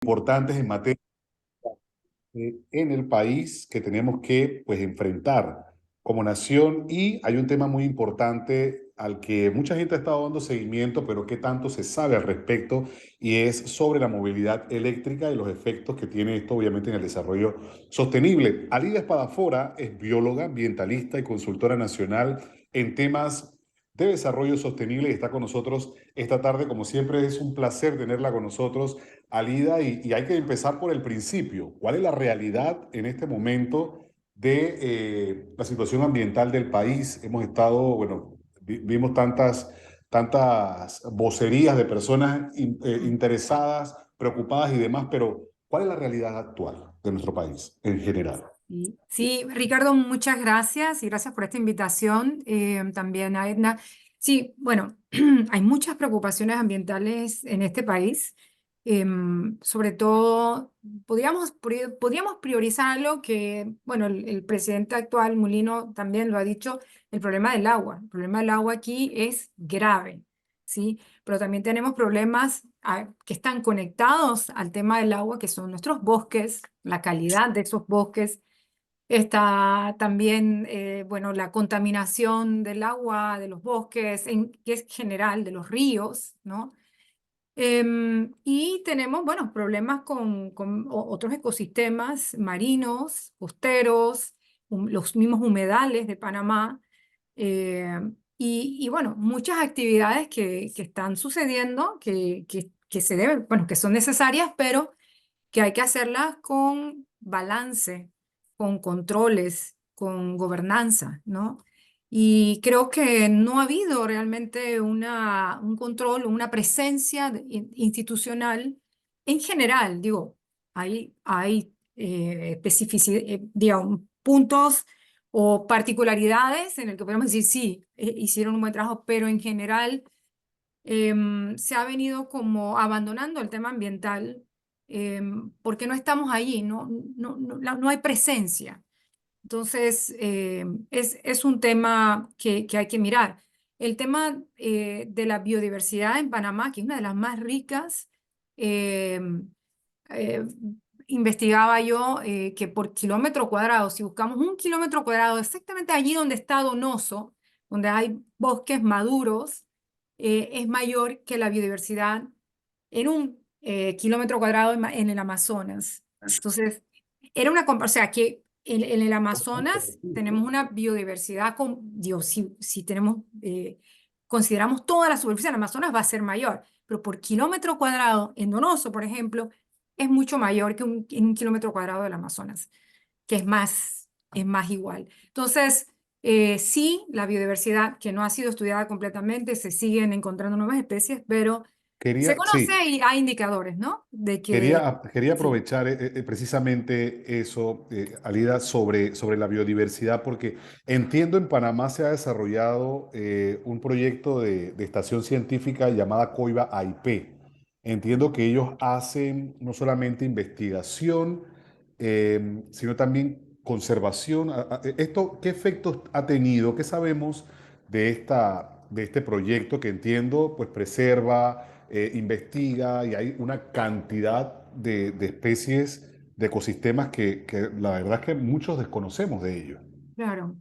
importantes en materia en el país que tenemos que pues enfrentar como nación, y hay un tema muy importante al que mucha gente ha estado dando seguimiento, pero que tanto se sabe al respecto, y es sobre la movilidad eléctrica y los efectos que tiene esto obviamente en el desarrollo sostenible. Alida Espadafora es bióloga, ambientalista y consultora nacional en temas de desarrollo sostenible y está con nosotros esta tarde. Como siempre es un placer tenerla con nosotros, Alida, y hay que empezar por el principio. ¿Cuál es la realidad en este momento de la situación ambiental del país? Hemos estado, bueno, vimos tantas vocerías de personas interesadas, preocupadas y demás, pero ¿cuál es la realidad actual de nuestro país en general? Sí, sí, Ricardo, muchas gracias y gracias por esta invitación. También a Edna. Sí, bueno, hay muchas preocupaciones ambientales en este país. Sobre todo, podríamos priorizar algo que, bueno, el presidente actual, Mulino, también lo ha dicho, el problema del agua. El problema del agua aquí es grave, ¿sí? Pero también tenemos problemas que están conectados al tema del agua, que son nuestros bosques, la calidad de esos bosques. Está también, bueno, la contaminación del agua, de los bosques, que es general, de los ríos, ¿no? Y tenemos, bueno, problemas con otros ecosistemas marinos, costeros, los mismos humedales de Panamá, eh, y, bueno, muchas actividades que están sucediendo, que se deben, bueno, que son necesarias, pero que hay que hacerlas con balance, con controles, con gobernanza, ¿no? Y creo que no ha habido realmente un control, una presencia institucional en general. Digo, hay digamos, puntos o particularidades en el que podemos decir, sí, hicieron un buen trabajo, pero en general se ha venido como abandonando el tema ambiental, porque no estamos allí, no hay presencia. Entonces, es un tema que hay que mirar. El tema de la biodiversidad en Panamá, que es una de las más ricas, em, eh, investigaba yo que por kilómetro cuadrado, si buscamos un kilómetro cuadrado exactamente allí donde está Donoso, donde hay bosques maduros, es mayor que la biodiversidad en un kilómetro cuadrado en el Amazonas. Entonces, o sea, que en el Amazonas tenemos una biodiversidad, digo, si tenemos, consideramos toda la superficie del Amazonas va a ser mayor, pero por kilómetro cuadrado en Donoso, por ejemplo, es mucho mayor que en un kilómetro cuadrado del Amazonas, que es más igual. Entonces, sí, la biodiversidad que no ha sido estudiada completamente, se siguen encontrando nuevas especies, pero se conoce Sí, y hay indicadores, ¿no? De que quería sí, aprovechar precisamente eso, Alida, sobre la biodiversidad, porque entiendo en Panamá se ha desarrollado un proyecto de estación científica llamada Coiba AIP. Entiendo que ellos hacen no solamente investigación, sino también conservación. ¿Esto qué efectos ha tenido? ¿Qué sabemos de este proyecto que entiendo pues preserva, investiga, y hay una cantidad de especies, de ecosistemas que la verdad es que muchos desconocemos de ellos? claro.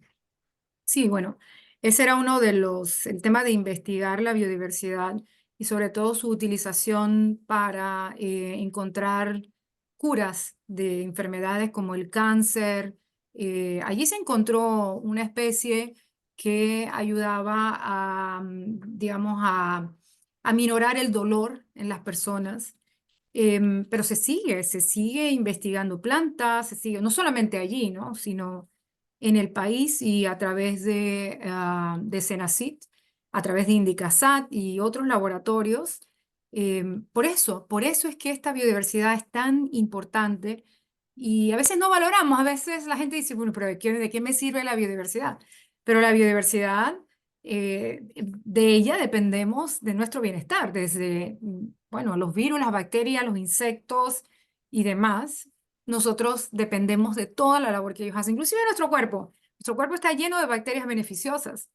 Sí, bueno, ese era uno de el tema de investigar la biodiversidad y sobre todo su utilización para encontrar curas de enfermedades como el cáncer. Allí se encontró una especie que ayudaba a, digamos, a minorar el dolor en las personas. Pero se sigue investigando plantas, se sigue, no solamente allí, ¿no? Sino en el país y a través de Senacit, a través de Indicasat y otros laboratorios. Por eso es que esta biodiversidad es tan importante y a veces no valoramos, a veces la gente dice, bueno, pero de qué me sirve la biodiversidad? Pero la biodiversidad, de ella dependemos de nuestro bienestar, desde, bueno, los virus, las bacterias, los insectos y demás. Nosotros dependemos de toda la labor que ellos hacen, inclusive nuestro cuerpo. Nuestro cuerpo está lleno de bacterias beneficiosas.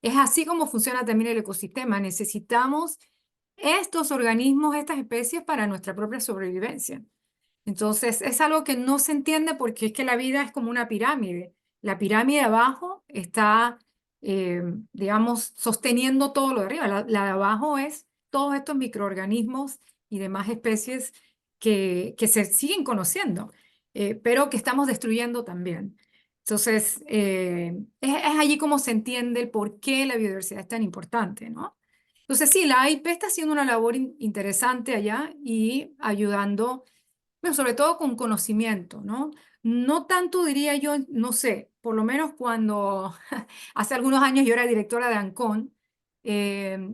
Es así como funciona también el ecosistema. Necesitamos estos organismos, estas especies para nuestra propia sobrevivencia. Entonces, es algo que no se entiende porque es que la vida es como una pirámide. La pirámide de abajo está, digamos, sosteniendo todo lo de arriba. La de abajo es todos estos microorganismos y demás especies que se siguen conociendo, pero que estamos destruyendo también. Entonces, es allí como se entiende el por qué la biodiversidad es tan importante, ¿no? Entonces, sí, la AIP está haciendo una labor interesante allá y ayudando, bueno, sobre todo con conocimiento, ¿no? No tanto diría yo, no sé, por lo menos cuando hace algunos años yo era directora de ANCON,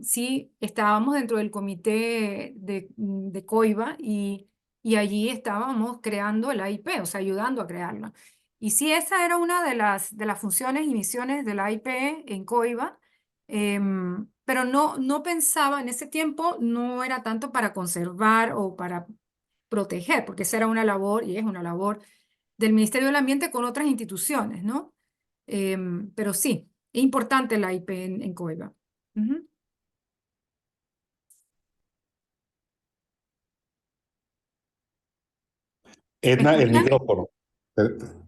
sí, estábamos dentro del comité de COIBA y allí estábamos creando el AIP, o sea, ayudando a crearla. Y sí, esa era una de las funciones y misiones del AIP en COIBA, pero no pensaba, en ese tiempo no era tanto para conservar o para proteger, porque esa era una labor y es una labor del Ministerio del Ambiente con otras instituciones, ¿no? Pero sí, es importante la IP en COIBA. Ujú. ¿Me Edna, el escuchan? micrófono.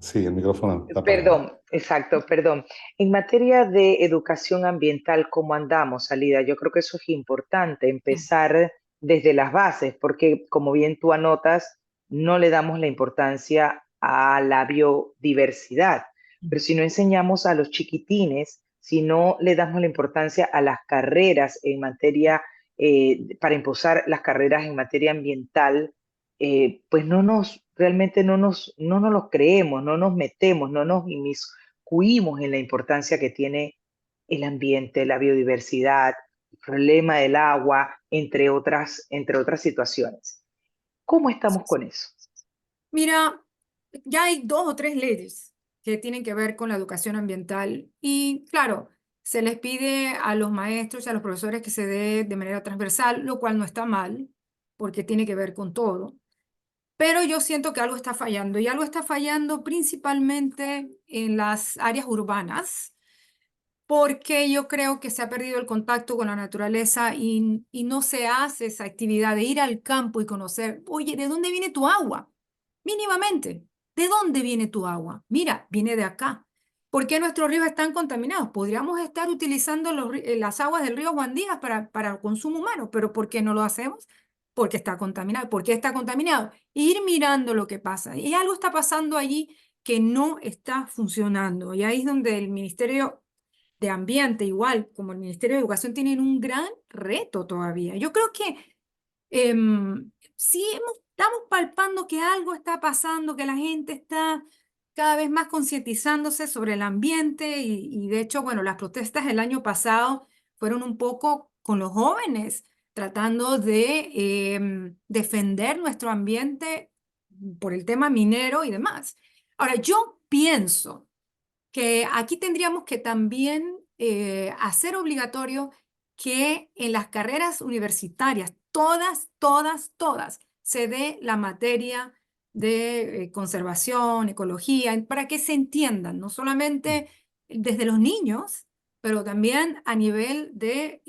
Sí, el micrófono está apagado. Perdón, exacto, perdón. En materia de educación ambiental, ¿cómo andamos, Alida? Yo creo que eso es importante, Sí. empezar desde las bases, porque como bien tú anotas, no le damos la importancia a la biodiversidad. Pero si no enseñamos a los chiquitines, si no le damos la importancia a las carreras en materia, para impulsar las carreras en materia ambiental, pues realmente no nos los creemos, no nos metemos, no nos inmiscuimos en la importancia que tiene el ambiente, la biodiversidad, el problema del agua, entre otras situaciones. ¿Cómo estamos con eso? Mira, ya hay 2 o 3 leyes que tienen que ver con la educación ambiental y claro, se les pide a los maestros y a los profesores que se dé de manera transversal, lo cual no está mal, porque tiene que ver con todo. Pero yo siento que algo está fallando y algo está fallando principalmente en las áreas urbanas, porque yo creo que se ha perdido el contacto con la naturaleza y no se hace esa actividad de ir al campo y conocer, oye, ¿de dónde viene tu agua? Mínimamente, ¿de dónde viene tu agua? Mira, viene de acá. ¿Por qué nuestros ríos están contaminados? Podríamos estar utilizando las aguas del río Juan Díaz para el consumo humano, pero ¿por qué no lo hacemos? Porque está contaminado. ¿Por qué está contaminado? Ir mirando lo que pasa. Y algo está pasando allí que no está funcionando. Y ahí es donde el Ministerio de Ambiente, igual como el Ministerio de Educación, tienen un gran reto todavía. Yo creo que sí estamos palpando que algo está pasando, que la gente está cada vez más concientizándose sobre el ambiente y de hecho, bueno, las protestas el año pasado fueron un poco con los jóvenes, tratando de defender nuestro ambiente por el tema minero y demás. Ahora, yo pienso que aquí tendríamos que también hacer obligatorio que en las carreras universitarias, todas, se dé la materia de conservación, ecología, para que se entiendan, no solamente desde los niños, pero también a nivel de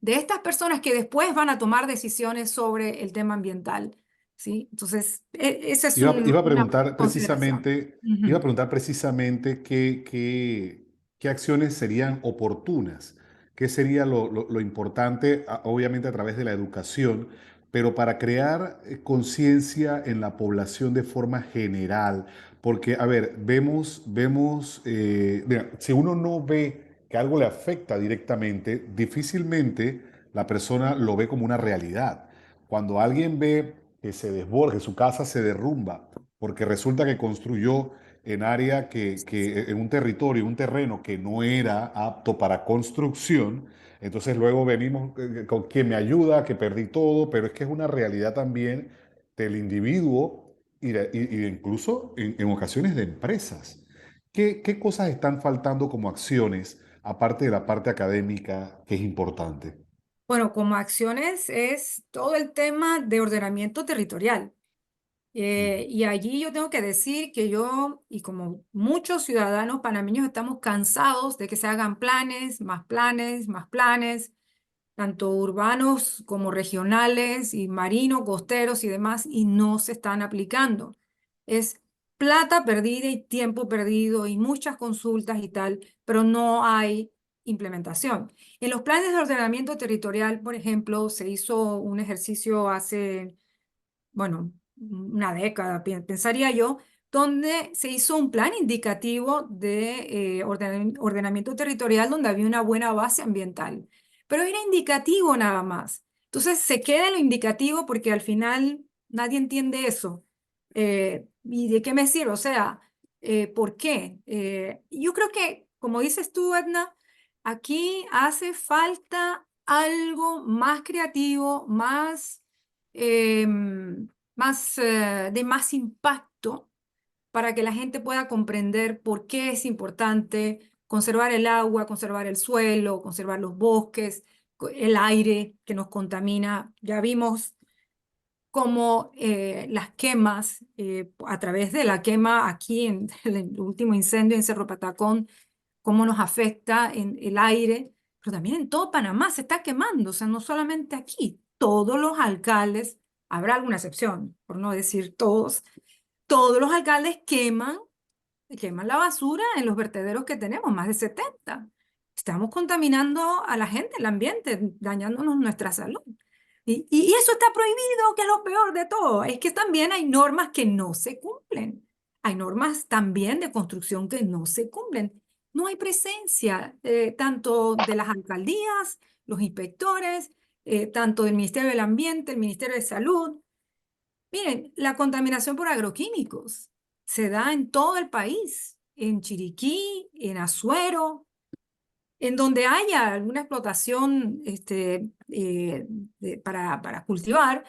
estas personas que después van a tomar decisiones sobre el tema ambiental. ¿Sí? Entonces, esa es Iba a una preguntar consideración. precisamente, iba a Ujú. preguntar precisamente qué acciones serían oportunas, qué sería lo importante, obviamente a través de la educación, pero para crear conciencia en la población de forma general. Porque, a ver, mira, si uno no ve que algo le afecta directamente, difícilmente la persona lo ve como una realidad. Cuando alguien ve que se desborda, que su casa se derrumba, porque resulta que construyó en área en un territorio, un terreno que no era apto para construcción, entonces luego venimos con que me ayuda, que perdí todo, pero es que es una realidad también del individuo y incluso en ocasiones de empresas. ¿Qué cosas están faltando como acciones, aparte de la parte académica, que es importante? Bueno, como acciones es todo el tema de ordenamiento territorial. Y allí yo tengo que decir que yo, y como muchos ciudadanos panameños, estamos cansados de que se hagan planes, más planes, más planes. tanto urbanos como regionales y marinos, costeros y demás, y no se están aplicando. Es plata perdida y tiempo perdido y muchas consultas y tal, pero no hay implementación. En los planes de ordenamiento territorial, por ejemplo, se hizo un ejercicio hace, bueno, una década, pensaría yo, donde se hizo un plan indicativo de ordenamiento territorial donde había una buena base ambiental. Pero era indicativo nada más. Entonces se queda en lo indicativo porque al final nadie entiende eso. ¿Y de qué me sirve? O sea, ¿por qué? Yo creo que, como dices tú, Edna, aquí hace falta algo más creativo, de más impacto para que la gente pueda comprender por qué es importante conservar el agua, conservar el suelo, conservar los bosques, el aire que nos contamina. Ya vimos cómo las quemas, a través de la quema aquí en el último incendio en Cerro Patacón, cómo nos afecta en el aire, pero también en todo Panamá se está quemando, o sea, no solamente aquí, todos los alcaldes, habrá alguna excepción, por no decir todos, todos los alcaldes queman la basura en los vertederos que tenemos, más de 70. Estamos contaminando a la gente, el ambiente, dañándonos nuestra salud. Y eso está prohibido, que es lo peor de todo. Es que también hay normas que no se cumplen. Hay normas también de construcción que no se cumplen. No hay presencia tanto de las alcaldías, los inspectores, tanto del Ministerio del Ambiente, el Ministerio de Salud. Miren, la contaminación por agroquímicos se da en todo el país, en Chiriquí, en Azuero, en donde haya alguna explotación para cultivar,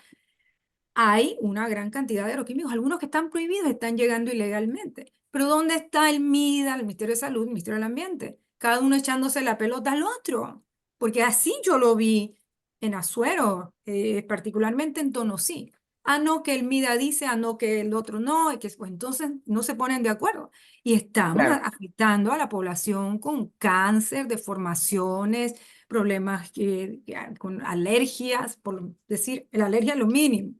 hay una gran cantidad de agroquímicos. Algunos que están prohibidos están llegando ilegalmente. Pero ¿dónde está el MIDA, el Ministerio de Salud, el Ministerio del Ambiente? Cada uno echándose la pelota al otro. Porque así yo lo vi en Azuero, particularmente en Tonosí. Ah, no, que el MIDA dice, ah, no, que el otro no, y que pues, entonces no se ponen de acuerdo. Y estamos Claro, afectando a la población con cáncer, deformaciones, problemas con alergias, por decir, la alergia es lo mínimo.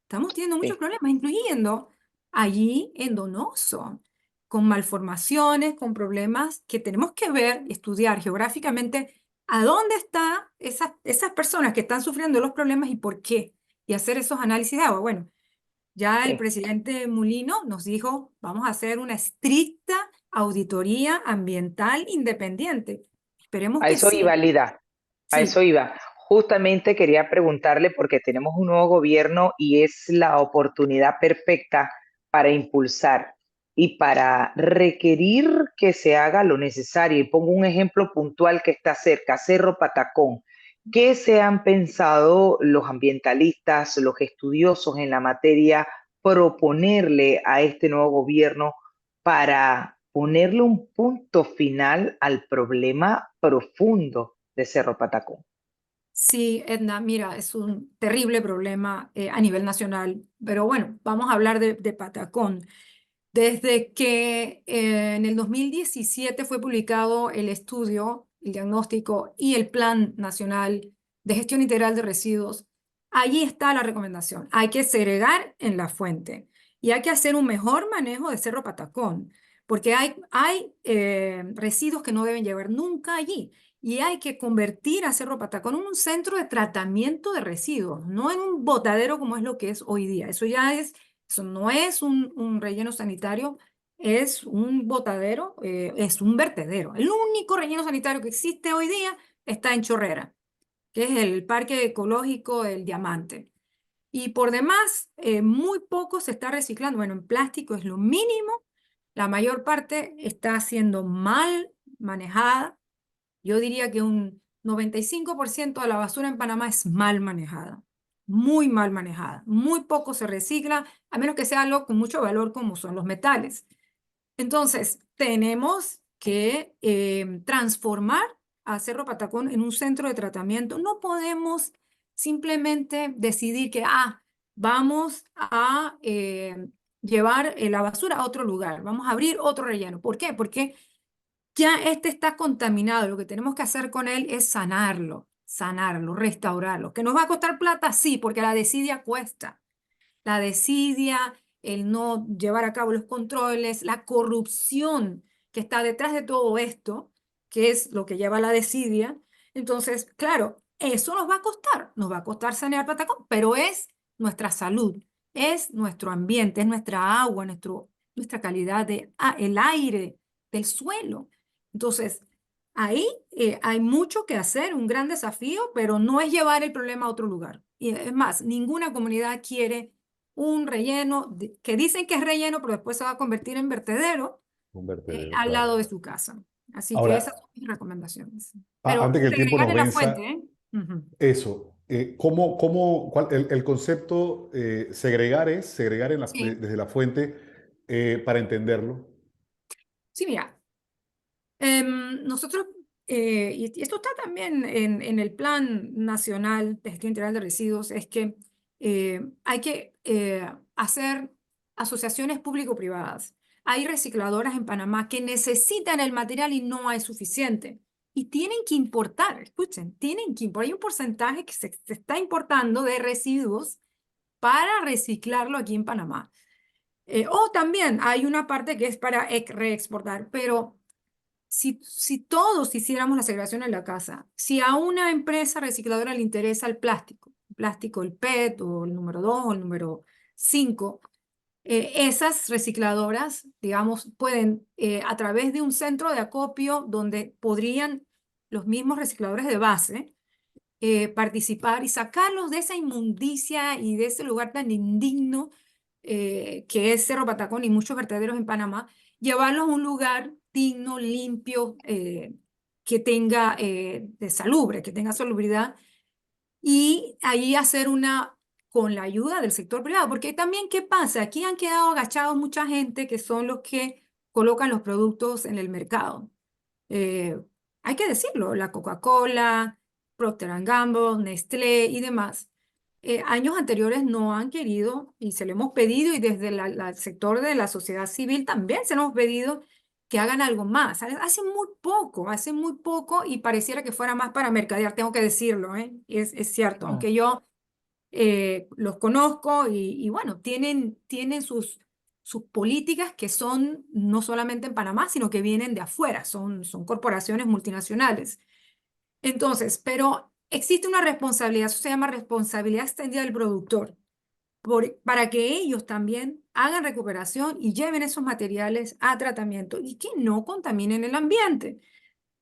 Estamos teniendo muchos sí. problemas, incluyendo allí en Donoso, con malformaciones, con problemas que tenemos que ver, estudiar geográficamente a dónde están esas personas que están sufriendo los problemas y por qué, y hacer esos análisis de agua. Bueno, ya el Sí. presidente Mulino nos dijo, vamos a hacer una estricta auditoría ambiental independiente. Esperemos A que eso iba, sí. Lida, a eso Sí, iba. Justamente quería preguntarle porque tenemos un nuevo gobierno y es la oportunidad perfecta para impulsar y para requerir que se haga lo necesario. Y pongo un ejemplo puntual que está cerca, Cerro Patacón. ¿Qué se han pensado los ambientalistas, los estudiosos en la materia, proponerle a este nuevo gobierno para ponerle un punto final al problema profundo de Cerro Patacón? sí, Edna, mira, es un terrible problema a nivel nacional, pero bueno, vamos a hablar de Patacón. Desde que en el 2017 fue publicado el estudio, el diagnóstico y el Plan Nacional de Gestión Integral de Residuos, allí está la recomendación. Hay que segregar en la fuente y hay que hacer un mejor manejo de Cerro Patacón, porque hay residuos que no deben llevar nunca allí. Y hay que convertir a Cerro Patacón en un centro de tratamiento de residuos, no en un botadero como es lo que es hoy día. Eso no es un relleno sanitario, es un botadero, es un vertedero. El único relleno sanitario que existe hoy día está en Chorrera, que es el Parque Ecológico del Diamante. Y por demás, muy poco se está reciclando. Bueno, en plástico es lo mínimo. La mayor parte está siendo mal manejada. Yo diría que un 95% de la basura en Panamá es mal manejada, muy mal manejada. Muy poco se recicla, a menos que sea algo con mucho valor como son los metales. Entonces, tenemos que transformar a Cerro Patacón en un centro de tratamiento. No podemos simplemente decidir que, vamos a llevar la basura a otro lugar, vamos a abrir otro relleno. ¿Por qué? Porque ya este está contaminado, lo que tenemos que hacer con él es sanarlo. sanarlo, restaurarlo. ¿Que nos va a costar plata? Sí, porque la desidia cuesta. La desidia, el no llevar a cabo los controles, la corrupción que está detrás de todo esto, que es lo que lleva a la desidia. Entonces, claro, eso nos va a costar sanear Patacón, pero es nuestra salud, es nuestro ambiente, es nuestra agua, nuestra calidad de el aire, del suelo. Entonces, ahí hay mucho que hacer, un gran desafío, pero no es llevar el problema a otro lugar. Y es más, ninguna comunidad quiere un relleno que dicen que es relleno, pero después se va a convertir en vertedero Un vertedero, al claro. lado de su casa. Así que esas Ahora, son mis recomendaciones. Pero antes que el tiempo segregar nos en la fuente, venza, ¿eh? Ujú. eso, cuál, el concepto segregar es segregar Sí, desde la fuente para entenderlo? sí, mira. Nosotros, y esto está también en el Plan Nacional de Gestión Integral de Residuos, es que hay que hacer asociaciones público-privadas. Hay recicladoras en Panamá que necesitan el material y no hay suficiente. Y tienen que importar, escuchen, tienen que importar. Hay un porcentaje que se está importando de residuos para reciclarlo aquí en Panamá. O también hay una parte que es para reexportar, pero si todos hiciéramos la segregación en la casa, si a una empresa recicladora le interesa el plástico, el PET o el número 2 o el número 5, esas recicladoras, digamos, pueden, a través de un centro de acopio donde podrían los mismos recicladores de base participar y sacarlos de esa inmundicia y de ese lugar tan indigno que es Cerro Patacón y muchos vertederos en Panamá, llevarlos a un lugar digno, limpio, que tenga de salubre, que tenga salubridad, y ahí hacer una con la ayuda del sector privado, porque también, ¿qué pasa? Aquí han quedado agachados mucha gente que son los que colocan los productos en el mercado. Eh, Hay que decirlo, la Coca-Cola, Procter Gamble, Nestlé y demás, años anteriores no han querido y se lo hemos pedido y desde el sector de la sociedad civil también se lo hemos pedido que hagan algo más. Hace muy poco y pareciera que fuera más para mercadear, tengo que decirlo, ¿eh? Es cierto, Ah, aunque yo los conozco y bueno, tienen sus políticas que son no solamente en Panamá, sino que vienen de afuera, son corporaciones multinacionales. Entonces, pero existe una responsabilidad, eso se llama responsabilidad extendida del productor, para que ellos también hagan recuperación y lleven esos materiales a tratamiento y que no contaminen el ambiente.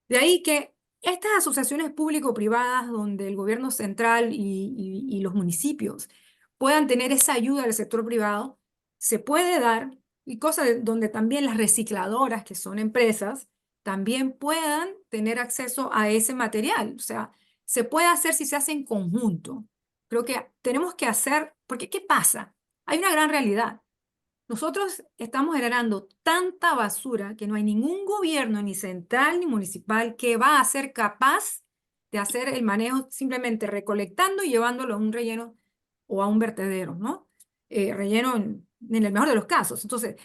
De ahí que estas asociaciones público-privadas donde el gobierno central y los municipios puedan tener esa ayuda del sector privado, se puede dar, y cosas donde también las recicladoras, que son empresas, también puedan tener acceso a ese material. O sea, se puede hacer si se hace en conjunto. Creo que tenemos que hacer, porque ¿qué pasa? Hay una gran realidad. Nosotros estamos generando tanta basura que no hay ningún gobierno, ni central ni municipal, que va a ser capaz de hacer el manejo simplemente recolectando y llevándolo a un relleno o a un vertedero, ¿no? Relleno en el mejor de los casos. Entonces,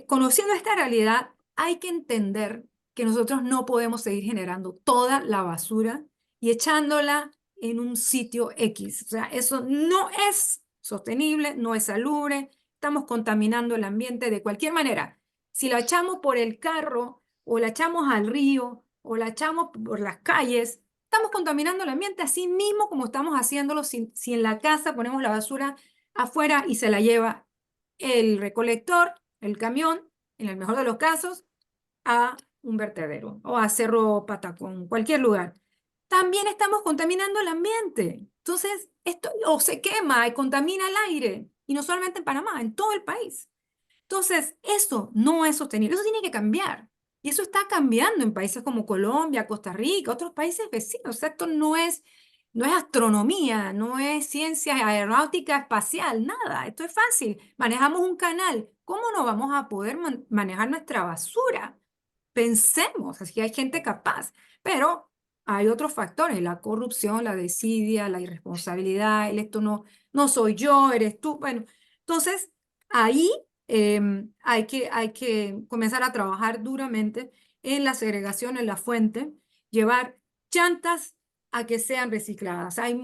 conociendo esta realidad, hay que entender que nosotros no podemos seguir generando toda la basura y echándola en un sitio X. O sea, eso no es sostenible, no es salubre, estamos contaminando el ambiente de cualquier manera. Si la echamos por el carro o la echamos al río o la echamos por las calles, estamos contaminando el ambiente así mismo como estamos haciéndolo si en la casa ponemos la basura afuera y se la lleva el recolector, el camión, en el mejor de los casos, a un vertedero o a Cerro Patacón, cualquier lugar. También estamos contaminando el ambiente. Entonces, esto o se quema y contamina el aire, y no solamente en Panamá, en todo el país. Entonces, eso no es sostenible, eso tiene que cambiar. Y eso está cambiando en países como Colombia, Costa Rica, otros países vecinos. O sea, esto no es astronomía, no es ciencia aeronáutica espacial, nada. Esto es fácil. Manejamos un canal. ¿Cómo no vamos a poder manejar nuestra basura? Pensemos, así que hay gente capaz, pero hay otros factores, la corrupción, la desidia, la irresponsabilidad, el esto no soy yo, eres tú. Bueno, entonces ahí hay que comenzar a trabajar duramente en la segregación, en la fuente, llevar llantas a que sean recicladas. Hay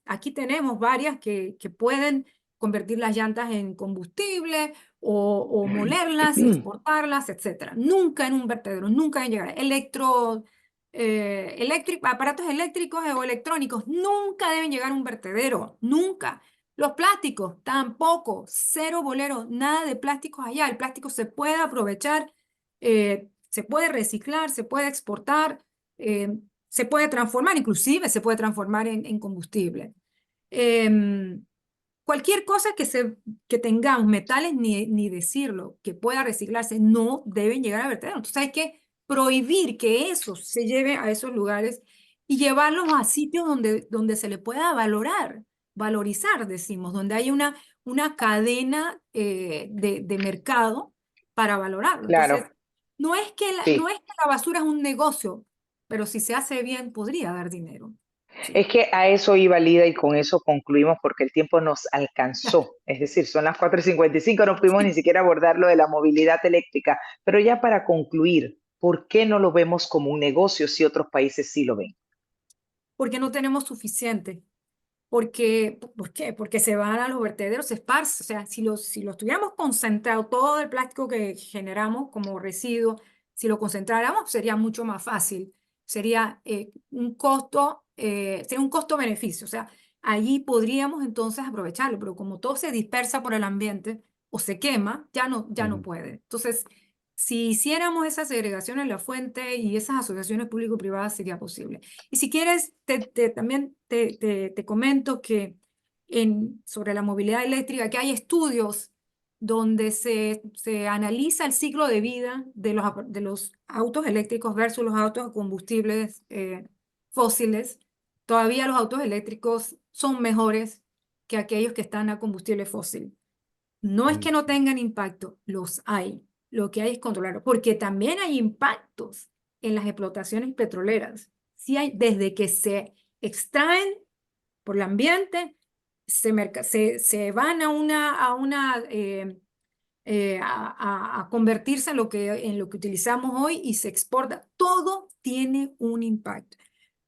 aquí tenemos varias que pueden convertir las llantas en combustible o molerlas y exportarlas, etc. Nunca en un vertedero, nunca en llegar. Aparatos eléctricos o electrónicos nunca deben llegar a un vertedero, nunca. Los plásticos tampoco, cero bolero, nada de plásticos allá. El plástico se puede aprovechar, se puede reciclar, se puede exportar, se puede transformar, inclusive se puede transformar en combustible. Cualquier cosa que tengamos, metales, ni decirlo, que pueda reciclarse, no deben llegar a vertedero. Entonces hay que prohibir que eso se lleve a esos lugares y llevarlos a sitios donde se le pueda valorizar, decimos, donde hay una cadena de mercado para valorarlo. Entonces, Claro, no es que sí. la basura es un negocio, pero si se hace bien, podría dar dinero. Sí. Es que a eso iba Lida y con eso concluimos porque el tiempo nos alcanzó. Es decir, son las 4:55, no pudimos ni Sí. siquiera abordar lo de la movilidad eléctrica. Pero ya para concluir, ¿por qué no lo vemos como un negocio si otros países sí lo ven? Porque no tenemos suficiente. ¿Por qué? Porque se van a los vertederos, se esparce. O sea, si los tuviéramos concentrado, todo el plástico que generamos como residuo, si lo concentráramos, sería mucho más fácil. Sería un costo-beneficio. O sea, allí podríamos entonces aprovecharlo, pero como todo se dispersa por el ambiente o se quema, ya no puede. Entonces, si hiciéramos esa segregación en la fuente y esas asociaciones público-privadas, sería posible. Y si quieres, también te comento que sobre la movilidad eléctrica, que hay estudios donde se analiza el ciclo de vida de los autos eléctricos versus los autos a combustibles fósiles. Todavía los autos eléctricos son mejores que aquellos que están a combustible fósil. No es que no tengan impacto, los hay. Lo que hay es controlarlo, porque también hay impactos en las explotaciones petroleras. Sí hay, desde que se extraen por el ambiente, se van a convertirse en lo que utilizamos hoy y se exporta. Todo tiene un impacto.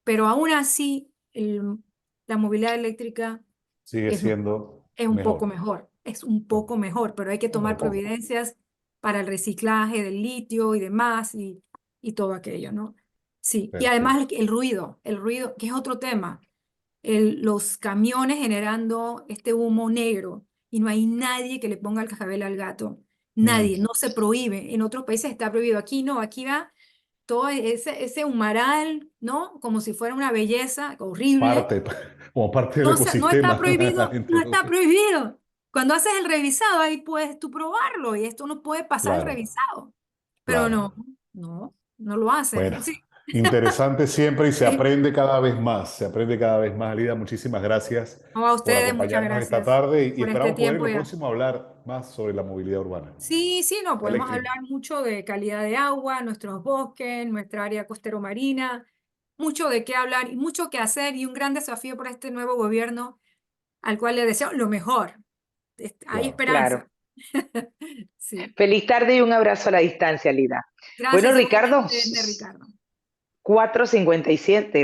Pero aún así, la movilidad eléctrica Sigue es siendo es un poco mejor. mejor, es un poco mejor, pero hay que tomar Bueno, providencias para el reciclaje del litio y demás y todo aquello, ¿no? Sí, y además perfecto. el ruido, que es otro tema, los camiones generando este humo negro y no hay nadie que le ponga el cascabel al gato, nadie, Mm, no se prohíbe, en otros países está prohibido, aquí no, aquí va todo ese humaral, ¿no? Como si fuera una belleza horrible. parte, como parte del No, no está ecosistema. La prohibido, gente no no está se- prohibido. Cuando haces el revisado, ahí puedes tú probarlo y esto no puede pasar el Claro, revisado. Pero claro. no lo Bueno, hacen. Sí. interesante siempre y se Sí. aprende cada vez más. Se aprende cada vez más, Lida. Muchísimas gracias No, a por ustedes, muchas acompañarnos esta gracias tarde y por este esperamos poder en tiempo lo ya. próximo hablar más sobre la movilidad urbana. Sí, sí, no, podemos Eléctrica. hablar mucho de calidad de agua, nuestros bosques, nuestra área costero marina, mucho de qué hablar y mucho que hacer y un gran desafío para este nuevo gobierno al cual le deseo lo mejor. Hay Claro. esperanza. Claro. Sí. Feliz tarde y un abrazo a la distancia, Lida. Bueno, Gracias Ricardo, igualmente, Ricardo. 4:57.